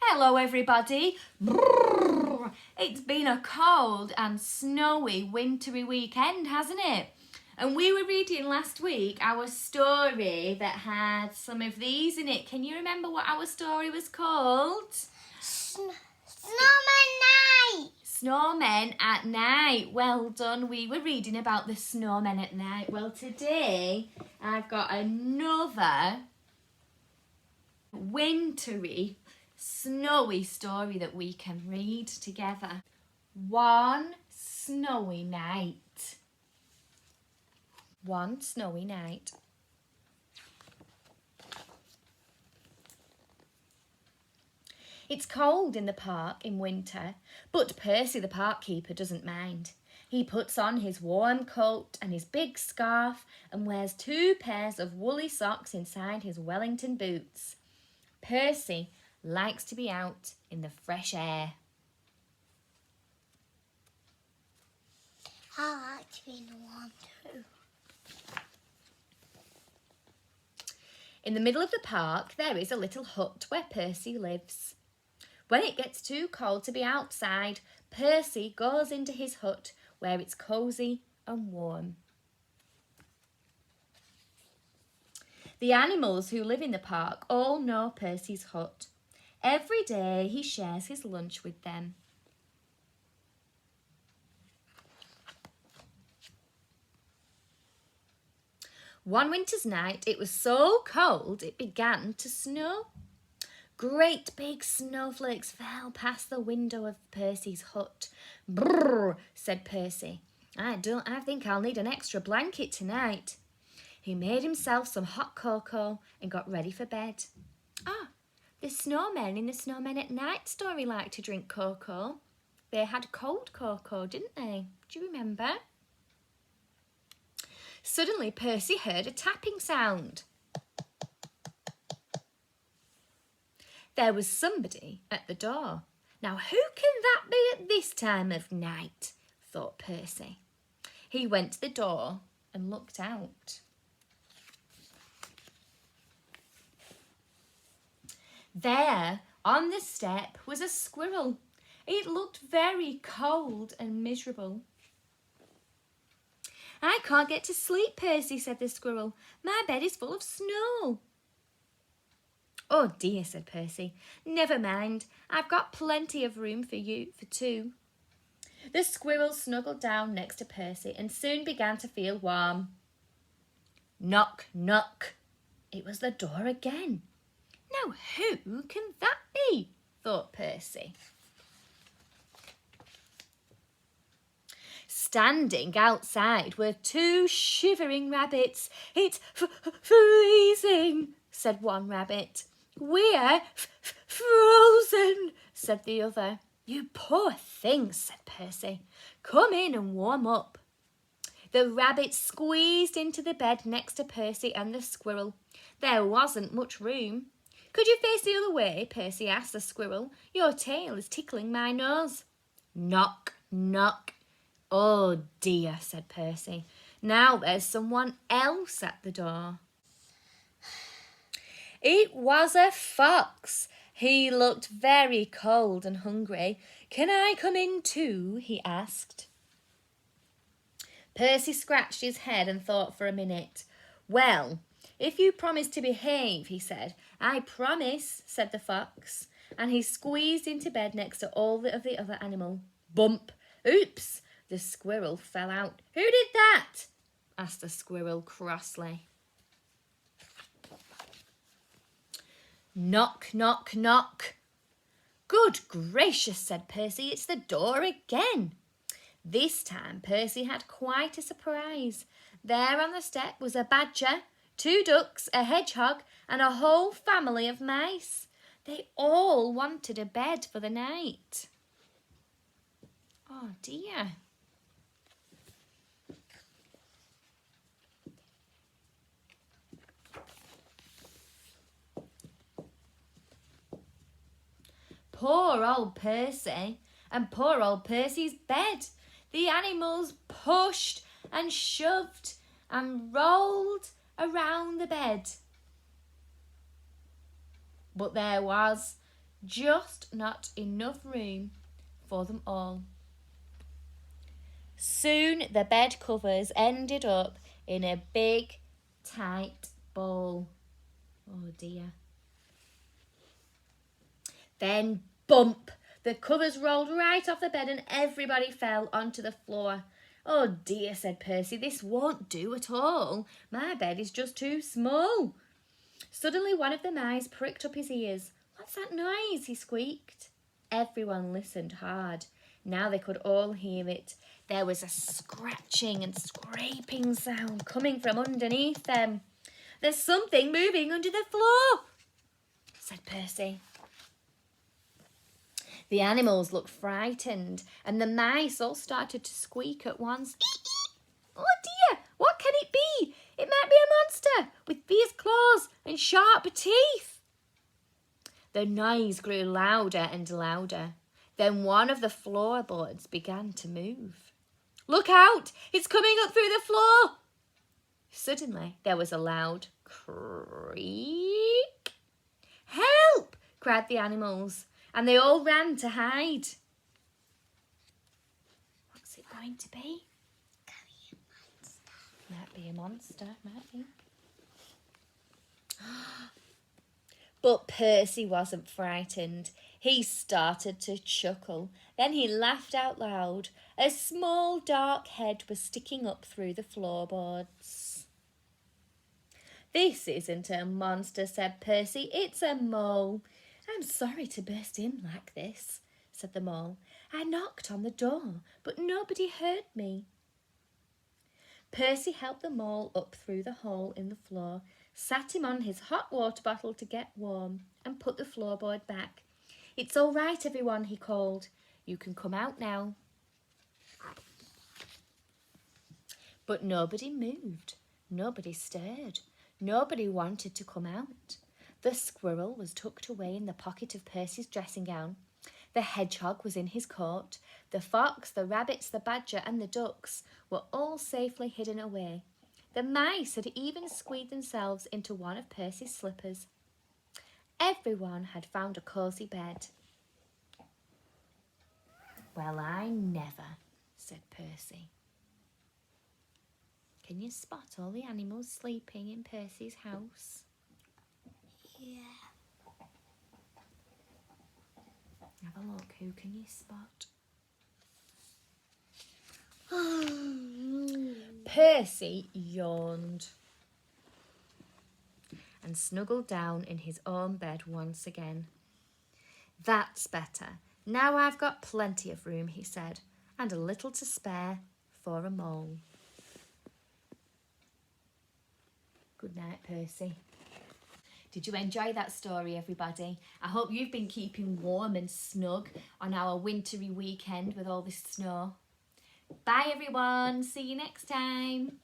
Hello everybody. Brrr. It's been a cold and snowy wintry weekend, hasn't it? And we were reading last week our story that had some of these in it. Can you remember what our story was called? Snowman Night. Snowmen at night. Well done. We were reading about the snowmen at night. Well, today I've got another wintry, snowy story that we can read together. One snowy night. One snowy night. It's cold in the park in winter, but Percy the park keeper doesn't mind. He puts on his warm coat and his big scarf and wears 2 pairs of woolly socks inside his Wellington boots. Percy likes to be out in the fresh air. I like to be in the warm too. In the middle of the park, there is a little hut where Percy lives. When it gets too cold to be outside, Percy goes into his hut where it's cosy and warm. The animals who live in the park all know Percy's hut. Every day he shares his lunch with them. One winter's night, it was so cold it began to snow. Great big snowflakes fell past the window of Percy's hut. Brrr, said Percy. I think I'll need an extra blanket tonight. He made himself some hot cocoa and got ready for bed. The snowmen in the Snowmen at Night story like to drink cocoa. They had cold cocoa, didn't they? Do you remember? Suddenly, Percy heard a tapping sound. There was somebody at the door. Now, who can that be at this time of night? Thought Percy. He went to the door and looked out. There, on the step, was a squirrel. It looked very cold and miserable. I can't get to sleep, Percy, said the squirrel. My bed is full of snow. Oh dear, said Percy. Never mind. I've got plenty of room for you, for 2. The squirrel snuggled down next to Percy and soon began to feel warm. Knock, knock. It was the door again. Now, who can that be? Thought Percy. Standing outside were 2 shivering rabbits. It's freezing, said one rabbit. We're frozen, said the other. You poor things, said Percy. Come in and warm up. The rabbit squeezed into the bed next to Percy and the squirrel. There wasn't much room. Could you face the other way? Percy asked the squirrel. Your tail is tickling my nose. Knock, knock. Oh dear, said Percy. Now there's someone else at the door. It was a fox. He looked very cold and hungry. Can I come in too? He asked. Percy scratched his head and thought for a minute. Well, if you promise to behave, he said. I promise, said the fox, and he squeezed into bed next to all of the other animal. Bump! Oops! The squirrel fell out. Who did that? Asked the squirrel crossly. Knock, knock, knock. Good gracious, said Percy, it's the door again. This time Percy had quite a surprise. There on the step was a badger, 2 ducks, a hedgehog, and a whole family of mice. They all wanted a bed for the night. Oh dear. Poor old Percy and poor old Percy's bed. The animals pushed and shoved and rolled around the bed. But there was just not enough room for them all. Soon the bed covers ended up in a big, tight ball. Oh dear. Then bump! The covers rolled right off the bed and everybody fell onto the floor. Oh dear, said Percy, this won't do at all. My bed is just too small. Suddenly one of the mice pricked up his ears. What's that noise? He squeaked. Everyone listened hard. Now they could all hear it. There was a scratching and scraping sound coming from underneath them. There's something moving under the floor, said Percy. The animals looked frightened and the mice all started to squeak at once. Oh dear, what can it be? It might be a monster with fierce claws and sharp teeth. The noise grew louder and louder. Then one of the floorboards began to move. Look out! It's coming up through the floor! Suddenly there was a loud creak. Help! Cried the animals, and they all ran to hide. What's it going to be? Might be a monster, might be. But Percy wasn't frightened. He started to chuckle. Then he laughed out loud. A small dark head was sticking up through the floorboards. This isn't a monster, said Percy. It's a mole. I'm sorry to burst in like this, said the mole. I knocked on the door, but nobody heard me. Percy helped the mole up through the hole in the floor, sat him on his hot water bottle to get warm, and put the floorboard back. It's all right, everyone, he called. You can come out now. But nobody moved. Nobody stirred. Nobody wanted to come out. The squirrel was tucked away in the pocket of Percy's dressing gown. The hedgehog was in his coat. The fox, the rabbits, the badger and the ducks were all safely hidden away. The mice had even squeezed themselves into one of Percy's slippers. Everyone had found a cosy bed. Well, I never, said Percy. Can you spot all the animals sleeping in Percy's house? Yeah. Have a look. Who can you spot? Percy yawned and snuggled down in his own bed once again. That's better. Now I've got plenty of room, he said, and a little to spare for a mole. Good night, Percy. Did you enjoy that story, everybody? I hope you've been keeping warm and snug on our wintry weekend with all this snow. Bye, everyone. See you next time.